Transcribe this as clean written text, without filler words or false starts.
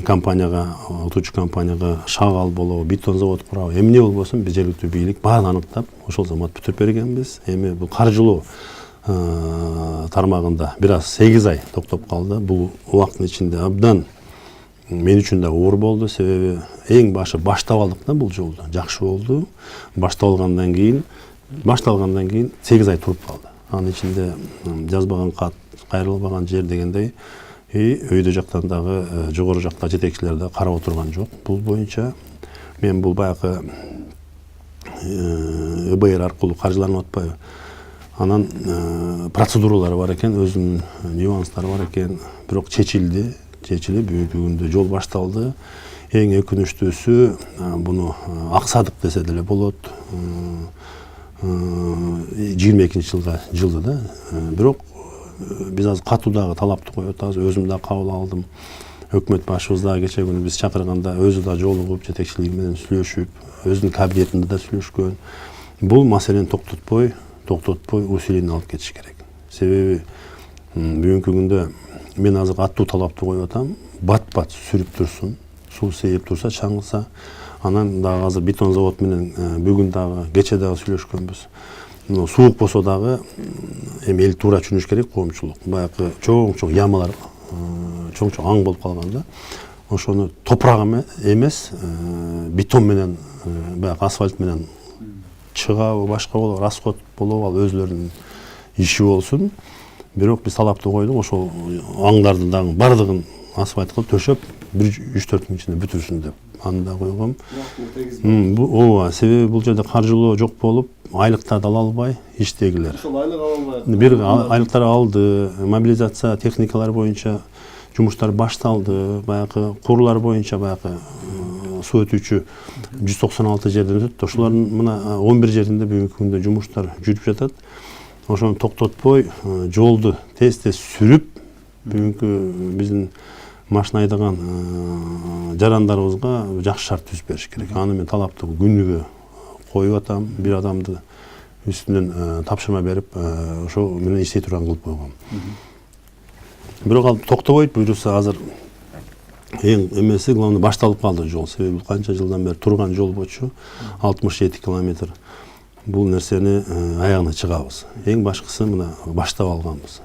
компанияга, утуучу компанияга шагал болобу, бетон завод курабы, эмне болбосун биз жергиликтүү бийлик баарын аныктап ошол замат бүтүрүп бергенбиз. Эми бул каржылоо тармагында бир аз 8 ай токтоп калды. Бул убакыттын ичинде абдан мен үчүн да оор болду, себеби эң башы баштап алдык да бул жолду. Жакшы болду. Башталгандан кийин 8 ай туруп калды. Анын ичинде жазбаган кат, кайрылбаган жер дегендей, өйдө жактан дагы жогору жакта жетекчилер да карап отурган жок. Бул боюнча мен бул баягы ЭБР аркылуу каржыланып атпайбы. Анан процедуралары бар экен, өзүнүн нюанстары бар экен, бирок чечилип бүгүнкү күндө жол башталды. Эң өкүнүчтүүсү буну аксадык десе деле болот. 22-жылга жылды да. Бирок биз азыр катуу дагы талапты коюп атабыз. Өзүм да кабыл алдым. Өкмөт башыбыз дагы кече күнү биз чакырганда өзү да жолугуп, жетекчилиги менен сүйлөшүп, өзүнүн кабинетинде да сүйлөшкөн. Бул маселени токтотпой усиление алып кетиш керек. Себеби бүгүнкү күндө мен азыр аттуу талапты коюп атам. Бат-бат сүрүп турсун, суу сейип турса, чаңылса, анан дагы азыр бетон завод менен бүгүн дагы кече дагы сүйлөшкөнбүз. Суук болсо дагы эми эл туура түшүнүш керек, коомчулук. Баягы чоң ямалар, чоң аң болуп калган да. Ошону топурак эмес, бетон менен, баягы асфальт менен чыгабы, башка болобу, расход болобу, ал өзүлөрүнүн иши болсун. Бирок биз талапты койдук, ошол аңдардын дагы бардыгын асфальт кылып төшөп, 3-4 күн ичинде бүтүрсүн деп. Аны да койгом. Ооба, себеби бул жерде каржылоо жок болуп, айлыктарды ала албай иштегилер. Ошол айлык ала албай. Бир айлыктар алды, мобилизация техникалар боюнча жумуштар башталды, баягы курлар боюнча баягы суу өтүүчү 196 жерден өтөт. Ошолордун мына 11 жеринде бүгүнкү күндө жумуштар жүрүп жатат. Ошону токтотпой, жолду тез-тез сүрүп, бүгүнкү биздин машина айдаган жарандарыбызга жакшы шарт түзүп бериш керек. Аны мен талапты күнүгө коюп атам, бир адамды үстүнөн тапшырма берип, ошо менен иштей турган кылып койгом. Бирок ал токтобойт, буюрса азыр эң эмеси главный башталып калды жол. Себеби канча жылдан бери турган жол болчу, 67 километр. Бул нерсени аягына чыгабыз. Эң башкысы мына баштап алганбыз.